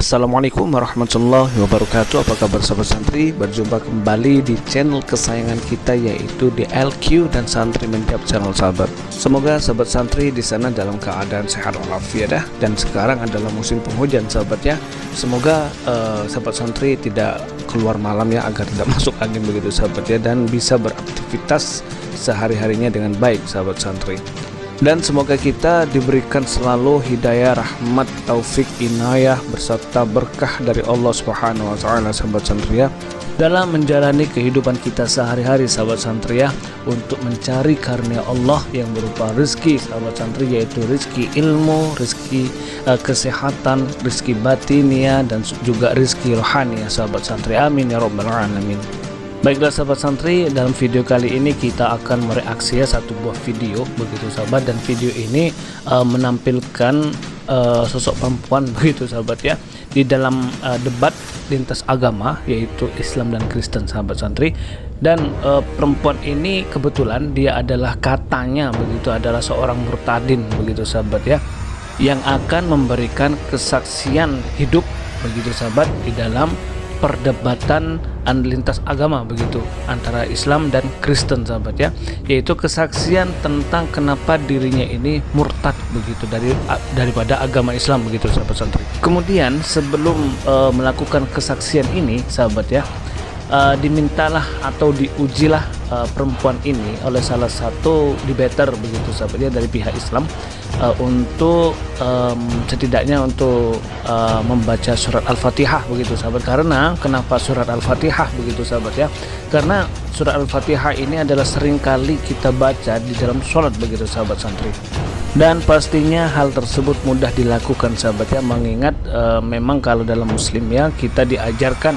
Assalamualaikum warahmatullahi wabarakatuh. Apa kabar sahabat santri? Berjumpa kembali di channel kesayangan kita, yaitu di LQ dan Santri Menjawab channel sahabat. Semoga sahabat santri di sana dalam keadaan sehat walafiat ya. Dan sekarang adalah musim penghujan sahabat ya. Semoga sahabat santri tidak keluar malam ya, agar tidak masuk angin begitu sahabat ya, dan bisa beraktivitas sehari-harinya dengan baik sahabat santri. Dan semoga kita diberikan selalu hidayah, rahmat, taufik, inayah beserta berkah dari Allah Subhanahu wa taala sahabat santri ya, dalam menjalani kehidupan kita sehari-hari sahabat santri ya, untuk mencari karunia Allah yang berupa rezeki sahabat santri, yaitu rezeki ilmu, rezeki kesehatan, rezeki batinia, dan juga rezeki rohani ya sahabat santri. Amin ya rabbal alamin. Baiklah sahabat santri, dalam video kali ini kita akan mereaksi ya satu buah video begitu sahabat, dan video ini menampilkan sosok perempuan begitu sahabat ya, di dalam debat lintas agama, yaitu Islam dan Kristen sahabat santri. Dan perempuan ini kebetulan dia adalah, katanya begitu, adalah seorang murtadin begitu sahabat ya, yang akan memberikan kesaksian hidup begitu sahabat di dalam perdebatan lintas agama begitu antara Islam dan Kristen sahabat ya, yaitu kesaksian tentang kenapa dirinya ini murtad begitu daripada agama Islam begitu sahabat santri. Kemudian sebelum melakukan kesaksian ini sahabat ya, dimintalah atau diujilah perempuan ini oleh salah satu debater begitu sahabat ya, dari pihak Islam, untuk setidaknya untuk membaca surat Al-Fatihah begitu sahabat. Karena kenapa surat Al-Fatihah begitu sahabat ya, karena surat Al-Fatihah ini adalah seringkali kita baca di dalam sholat begitu sahabat santri, dan pastinya hal tersebut mudah dilakukan sahabat ya, mengingat memang kalau dalam muslim ya, kita diajarkan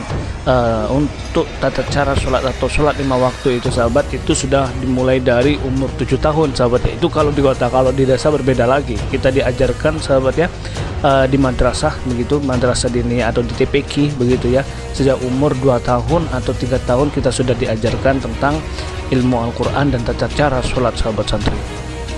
untuk tata cara sholat atau sholat 5 waktu itu sahabat, itu sudah dimulai dari umur 7 tahun sahabat ya. Itu kalau di kota, kalau di desa berbeda lagi. Kita diajarkan sahabat ya di madrasah begitu, madrasah diniyah atau di TPQ begitu ya, sejak umur 2 tahun atau 3 tahun kita sudah diajarkan tentang ilmu Al-Quran dan tata cara sholat sahabat santri.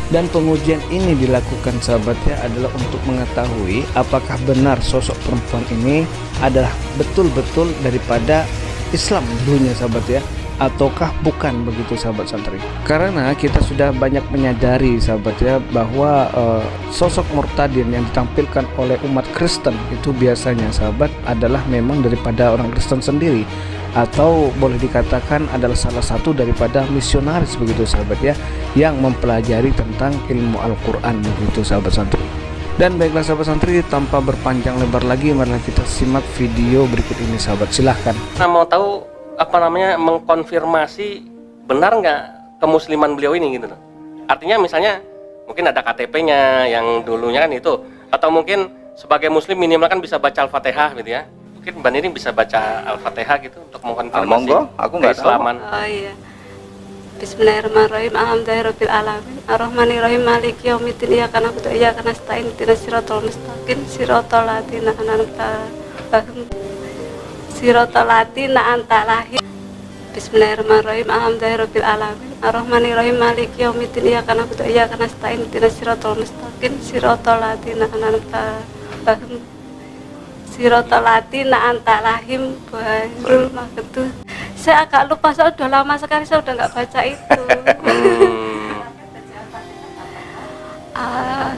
Dan pengujian ini dilakukan sahabatnya adalah untuk mengetahui apakah benar sosok perempuan ini adalah betul-betul daripada Islam dulunya sahabat ya, ataukah bukan begitu sahabat santri. Karena kita sudah banyak menyadari sahabat ya, bahwa sosok murtadin yang ditampilkan oleh umat Kristen itu biasanya sahabat adalah memang daripada orang Kristen sendiri, atau boleh dikatakan adalah salah satu daripada misionaris begitu sahabat ya, yang mempelajari tentang ilmu Al-Quran begitu sahabat santri. Dan baiklah sahabat santri, tanpa berpanjang lebar lagi, marilah kita simak video berikut ini sahabat, silahkan. Nah, mau tahu mengkonfirmasi benar nggak kemusliman beliau ini gitu loh. Artinya misalnya mungkin ada KTP-nya yang dulunya kan itu, atau mungkin sebagai muslim minimal kan bisa baca Al-Fatihah gitu ya. Mungkin Mbak Nini bisa baca Al-Fatihah gitu untuk mengkonfirmasi monggo, aku nggak keislaman. tahu. Oh iya. Bismillahirrahmanirrahim. Alhamdulillahirabbil alamin. Arrahmanirrahim. Maliki yaumiddin. Iyyaka na'budu wa iyyaka nasta'in. Ihdinas siratal mustaqim. Siratal ladzina an'amta 'alaihim. Siratal ladzina an'amta 'alaihim. Bismillahirrahmanirrahim. Alhamdulillahirabbil alamin. Arrahmanirrahim. Maliki yaumiddin. Iyyaka na'budu wa iyyaka nasta'in. Ihdinas siratal mustaqim. Siratal ladzina an'amta 'alaihim. Siratal ladzina an'amta 'alaihim ghairil maghdubi. Saya agak lupa, saya udah lama sekali saya udah nggak baca itu.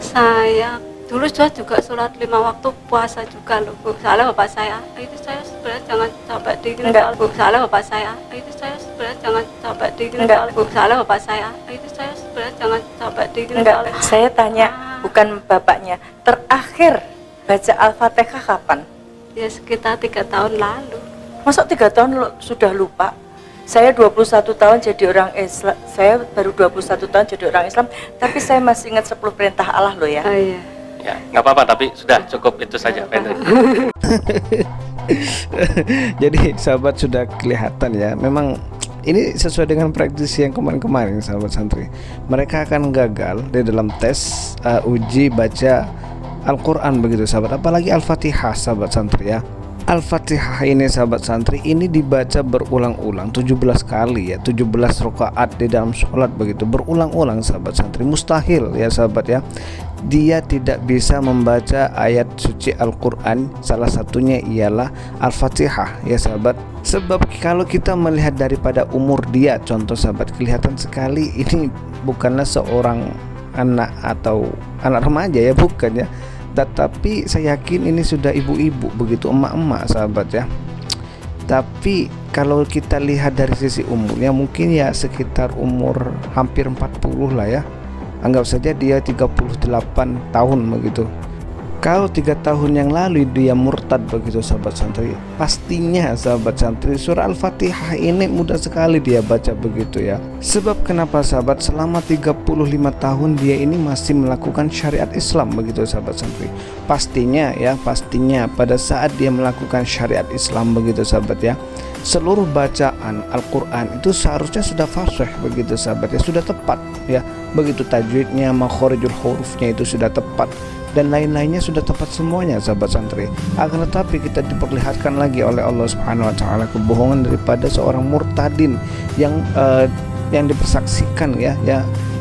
Saya dulu juga sholat 5 waktu, puasa juga loh Bu. Soalnya bapak saya, itu saya sebenarnya jangan sampai ditinggal Bu. Soalnya bapak saya, itu saya sebenarnya jangan sampai ditinggal Bu. Soalnya bapak saya, itu saya sebenarnya jangan sampai ditinggal. Saya tanya, bukan bapaknya, terakhir baca Al-Fatihah kapan? Ya sekitar 3 tahun lalu. Masa 3 tahun sudah lupa? Saya 21 tahun jadi orang Islam, saya baru 21 tahun jadi orang Islam, tapi saya masih ingat 10 perintah Allah loh ya. Oh iya. Ya, nggak apa-apa, tapi sudah cukup itu saja. Jadi sahabat sudah kelihatan ya, memang ini sesuai dengan praktisi yang kemarin-kemarin sahabat santri. Mereka akan gagal di dalam tes uji baca Al-Quran begitu sahabat, apalagi Al-Fatihah sahabat santri ya. Al-Fatihah ini sahabat santri ini dibaca berulang-ulang 17 kali ya, 17 rakaat di dalam sholat begitu, berulang-ulang sahabat santri. Mustahil ya sahabat ya, dia tidak bisa membaca ayat suci Al-Quran, salah satunya ialah Al-Fatihah ya sahabat. Sebab kalau kita melihat daripada umur dia, contoh sahabat, kelihatan sekali ini bukanlah seorang anak atau anak remaja ya, bukan ya, tetapi saya yakin ini sudah ibu-ibu begitu, emak-emak sahabat ya. Tapi kalau kita lihat dari sisi umurnya mungkin ya sekitar umur hampir 40 lah ya, anggap saja dia 38 tahun begitu. Kalau 3 tahun yang lalu dia murtad begitu sahabat santri, pastinya sahabat santri surah Al-Fatihah ini mudah sekali dia baca begitu ya. Sebab kenapa sahabat, selama 35 tahun dia ini masih melakukan syariat Islam begitu sahabat santri. Pastinya ya, pastinya pada saat dia melakukan syariat Islam begitu sahabat ya, seluruh bacaan Al-Quran itu seharusnya sudah fasih begitu sahabat ya, sudah tepat ya, begitu tajwidnya, makhorijul hurufnya itu sudah tepat, dan lain-lainnya sudah tepat semuanya sahabat santri. Akan tetapi kita diperlihatkan lagi oleh Allah Subhanahu wa taala kebohongan daripada seorang murtadin yang dipersaksikan ya,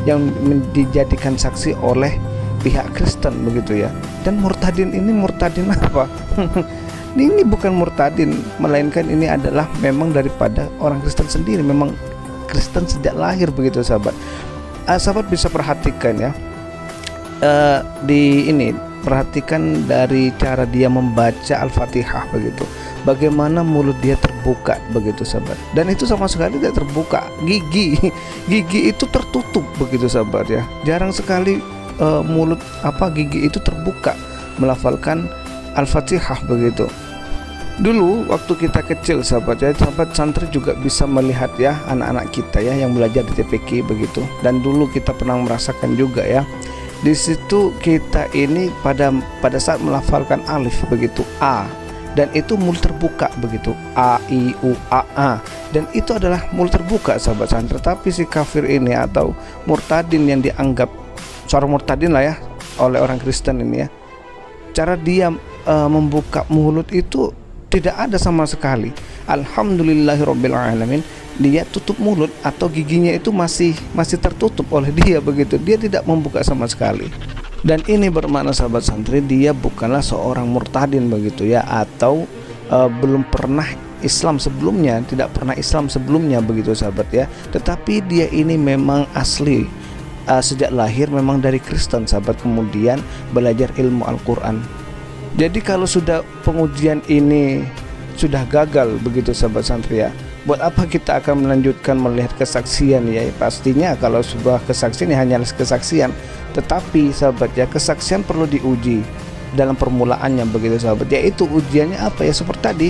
yang dijadikan saksi oleh pihak Kristen begitu ya. Dan murtadin ini murtadin apa? Ini bukan murtadin, melainkan ini adalah memang daripada orang Kristen sendiri, memang Kristen sejak lahir begitu sahabat. Sahabat bisa perhatikan ya, perhatikan dari cara dia membaca Al-Fatihah begitu, bagaimana mulut dia terbuka begitu sahabat, dan itu sama sekali tidak terbuka, gigi itu tertutup begitu sahabat ya. Jarang sekali gigi itu terbuka melafalkan Al-Fatihah begitu. Dulu waktu kita kecil sahabat ya, sahabat santri juga bisa melihat ya anak-anak kita ya yang belajar di TPQ begitu, dan dulu kita pernah merasakan juga ya. Di situ kita ini pada saat melafalkan alif begitu, a, dan itu mulut terbuka begitu, a i u a, dan itu adalah mulut terbuka sahabat santri. Tapi si kafir ini atau murtadin yang dianggap seorang murtadin lah ya oleh orang Kristen ini ya, cara dia membuka mulut itu tidak ada sama sekali. Alhamdulillahirabbil alamin, dia tutup mulut atau giginya itu masih tertutup oleh dia begitu, dia tidak membuka sama sekali. Dan ini bermakna sahabat santri, dia bukanlah seorang murtadin begitu ya, atau belum pernah Islam sebelumnya, tidak pernah Islam sebelumnya begitu sahabat ya, tetapi dia ini memang asli sejak lahir memang dari Kristen sahabat, kemudian belajar ilmu Al-Quran. Jadi kalau sudah pengujian ini sudah gagal begitu sahabat santri ya, buat apa kita akan melanjutkan melihat kesaksian ya? Pastinya kalau sebuah kesaksian ya hanyalah kesaksian, tetapi sahabat ya, kesaksian perlu diuji dalam permulaannya begitu sahabat, yaitu ujiannya apa ya, seperti tadi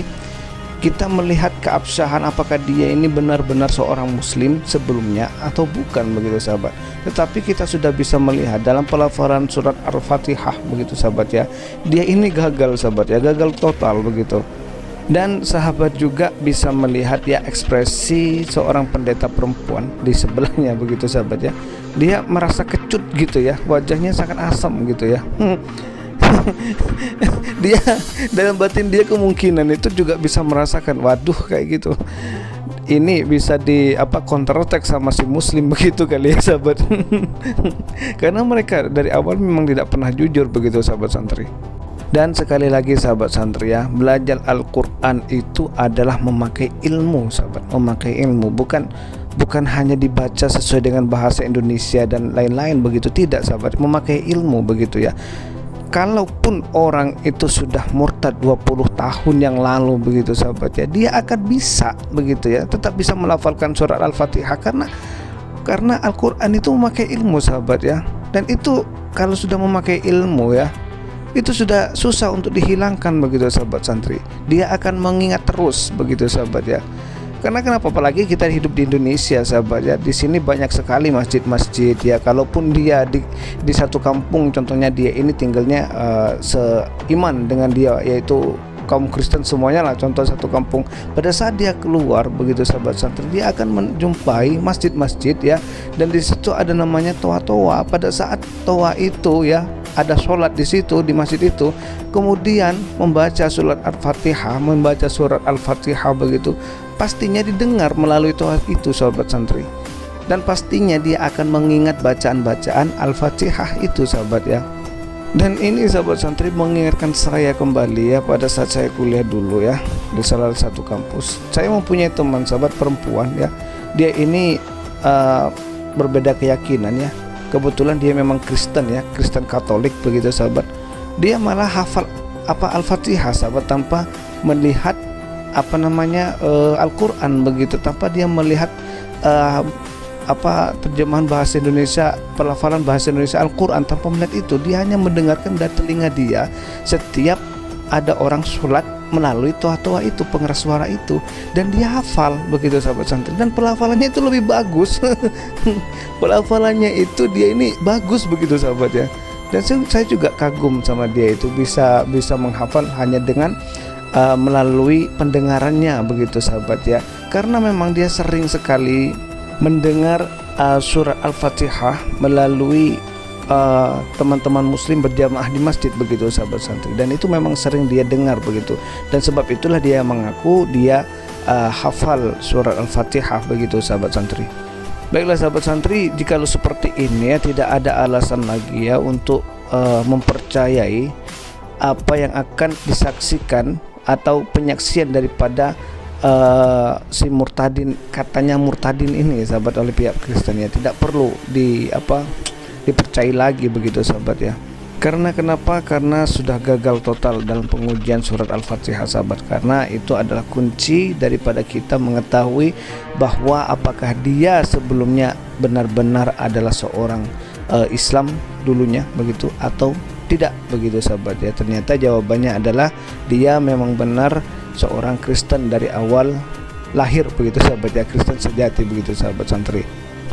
kita melihat keabsahan apakah dia ini benar-benar seorang muslim sebelumnya atau bukan begitu sahabat. Tetapi kita sudah bisa melihat dalam pelafalan surat Al-Fatihah begitu sahabat ya, dia ini gagal sahabat ya, gagal total begitu. Dan sahabat juga bisa melihat ya ekspresi seorang pendeta perempuan di sebelahnya begitu sahabat ya, dia merasa kecut gitu ya, wajahnya sangat asam gitu ya. Dia dalam batin dia kemungkinan itu juga bisa merasakan, waduh kayak gitu, ini bisa di counter attack sama si muslim begitu kali ya sahabat. Karena mereka dari awal memang tidak pernah jujur begitu sahabat santri. Dan sekali lagi sahabat santri ya, belajar Al-Quran itu adalah memakai ilmu sahabat, memakai ilmu, bukan hanya dibaca sesuai dengan bahasa Indonesia dan lain-lain begitu, tidak sahabat, memakai ilmu begitu ya. Kalaupun orang itu sudah murtad 20 tahun yang lalu begitu sahabat ya, dia akan bisa begitu ya, tetap bisa melafalkan surat Al-Fatihah karena Al-Quran itu memakai ilmu sahabat ya. Dan itu kalau sudah memakai ilmu ya, itu sudah susah untuk dihilangkan begitu sahabat santri. Dia akan mengingat terus begitu sahabat ya. Karena kenapa, apalagi kita hidup di Indonesia sahabat ya, di sini banyak sekali masjid-masjid ya. Kalaupun dia di satu kampung, contohnya dia ini tinggalnya seiman dengan dia, yaitu kaum Kristen semuanya lah, contoh satu kampung. Pada saat dia keluar begitu sahabat santri, dia akan menjumpai masjid-masjid ya, dan di situ ada namanya toa-toa. Pada saat toa itu ya, ada sholat di situ, di masjid itu, kemudian membaca surat Al-Fatihah, membaca surat Al-Fatihah begitu, pastinya didengar melalui toa itu, sahabat santri. Dan pastinya dia akan mengingat bacaan-bacaan Al-Fatihah itu, sahabat ya. Dan ini sahabat santri mengingatkan saya kembali ya pada saat saya kuliah dulu ya di salah satu kampus. Saya mempunyai teman sahabat perempuan ya. Dia ini berbeda keyakinan ya. Kebetulan dia memang Kristen ya, Kristen Katolik begitu sahabat. Dia malah hafal Al-Fatihah sahabat tanpa melihat Al-Quran begitu, tanpa dia melihat terjemahan bahasa Indonesia, pelafalan bahasa Indonesia Al-Quran, tanpa melihat itu. Dia hanya mendengarkan dari telinga dia setiap ada orang sholat melalui toa-toa itu, pengeras suara itu, dan dia hafal begitu sahabat santri. Dan pelafalannya itu lebih bagus. Pelafalannya itu dia ini bagus begitu sahabat ya. Dan saya juga kagum sama dia itu bisa menghafal hanya dengan melalui pendengarannya begitu sahabat ya. Karena memang dia sering sekali mendengar surat Al-Fatihah melalui teman-teman muslim berjamaah di masjid begitu sahabat santri, dan itu memang sering dia dengar begitu, dan sebab itulah dia mengaku dia hafal surat Al-Fatihah begitu sahabat santri. Baiklah sahabat santri, jikalau seperti ini ya, tidak ada alasan lagi ya untuk mempercayai apa yang akan disaksikan atau penyaksian daripada si murtadin, katanya murtadin ini sahabat, oleh pihak Kristen ya. Tidak perlu dipercayai lagi begitu sahabat ya. Karena kenapa? Karena sudah gagal total dalam pengujian surat Al-Fatihah sahabat. Karena itu adalah kunci daripada kita mengetahui bahwa apakah dia sebelumnya benar-benar adalah seorang Islam dulunya begitu atau tidak begitu sahabat ya. Ternyata jawabannya adalah dia memang benar seorang Kristen dari awal lahir begitu sahabat ya, Kristen sejati begitu sahabat santri.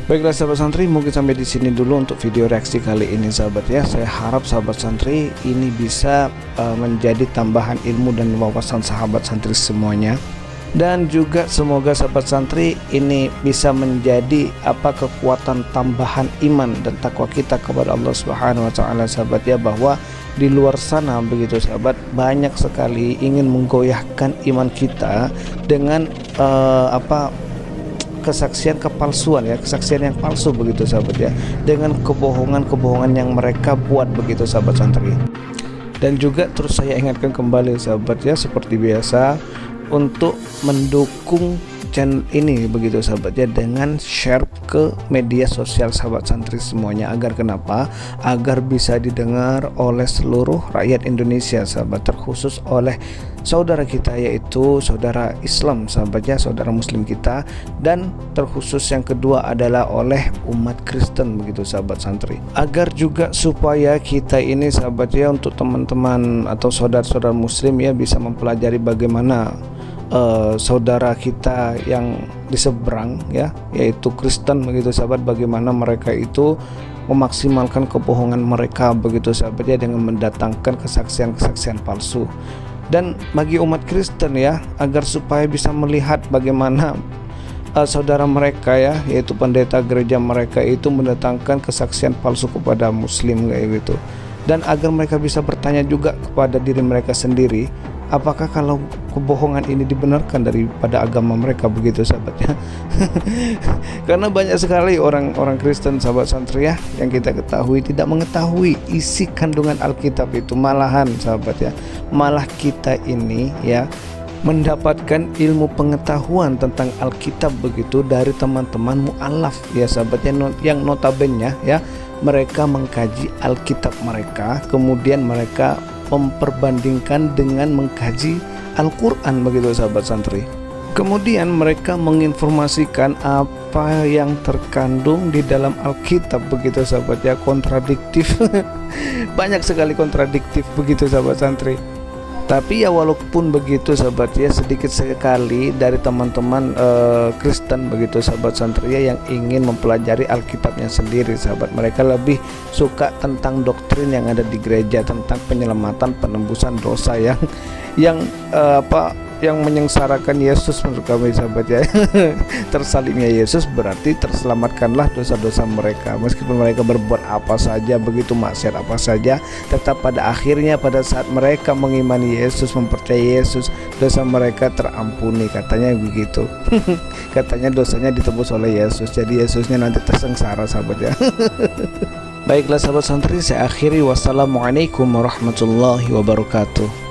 Baiklah sahabat santri, mungkin sampai di sini dulu untuk video reaksi kali ini sahabat ya. Saya harap sahabat santri ini bisa menjadi tambahan ilmu dan wawasan sahabat santri semuanya. Dan juga semoga sahabat santri ini bisa menjadi kekuatan tambahan iman dan takwa kita kepada Allah Subhanahu wa taala sahabat ya, bahwa di luar sana begitu sahabat banyak sekali ingin menggoyahkan iman kita dengan kesaksian kepalsuan ya, kesaksian yang palsu begitu sahabat ya, dengan kebohongan-kebohongan yang mereka buat begitu sahabat santri. Dan juga terus saya ingatkan kembali sahabat ya, seperti biasa untuk mendukung channel ini begitu sahabat ya, dengan share ke media sosial sahabat santri semuanya. Agar kenapa? Agar bisa didengar oleh seluruh rakyat Indonesia sahabat, terkhusus oleh saudara kita yaitu saudara Islam sahabat ya, saudara muslim kita, dan terkhusus yang kedua adalah oleh umat Kristen begitu sahabat santri. Agar juga supaya kita ini sahabat ya, untuk teman-teman atau saudara-saudara muslim ya, bisa mempelajari bagaimana saudara kita yang di seberang ya, yaitu Kristen begitu sahabat, bagaimana mereka itu memaksimalkan kebohongan mereka begitu sahabat ya, dengan mendatangkan kesaksian-kesaksian palsu. Dan bagi umat Kristen ya, agar supaya bisa melihat bagaimana saudara mereka ya, yaitu pendeta gereja mereka itu mendatangkan kesaksian palsu kepada muslim kayak gitu. Dan agar mereka bisa bertanya juga kepada diri mereka sendiri, apakah kalau kebohongan ini dibenarkan daripada agama mereka begitu sahabatnya. Karena banyak sekali orang Kristen sahabat santri ya, yang kita ketahui tidak mengetahui isi kandungan Alkitab itu. Malahan sahabat ya, malah kita ini ya mendapatkan ilmu pengetahuan tentang Alkitab begitu dari teman-teman mu'alaf ya sahabatnya, yang notabene ya mereka mengkaji Alkitab mereka, kemudian mereka memperbandingkan dengan mengkaji Al-Quran begitu sahabat santri. Kemudian mereka menginformasikan apa yang terkandung di dalam Alkitab begitu sahabat ya, kontradiktif. Banyak sekali kontradiktif begitu sahabat santri. Tapi ya walaupun begitu sahabat ya, sedikit sekali dari teman-teman Kristen begitu sahabat santri ya, yang ingin mempelajari Alkitabnya sendiri sahabat. Mereka lebih suka tentang doktrin yang ada di gereja, tentang penyelamatan, penembusan dosa yang yang menyengsarakan Yesus menurut kami sahabat ya. Tersalibnya Yesus berarti terselamatkanlah dosa-dosa mereka. Meskipun mereka berbuat apa saja, begitu maksiat apa saja, tetap pada akhirnya pada saat mereka mengimani Yesus, mempercayai Yesus, dosa mereka terampuni, katanya begitu. Katanya dosanya ditebus oleh Yesus, jadi Yesusnya nanti tersengsara sahabat ya. Baiklah sahabat santri, saya akhiri. Wassalamualaikum warahmatullahi wabarakatuh.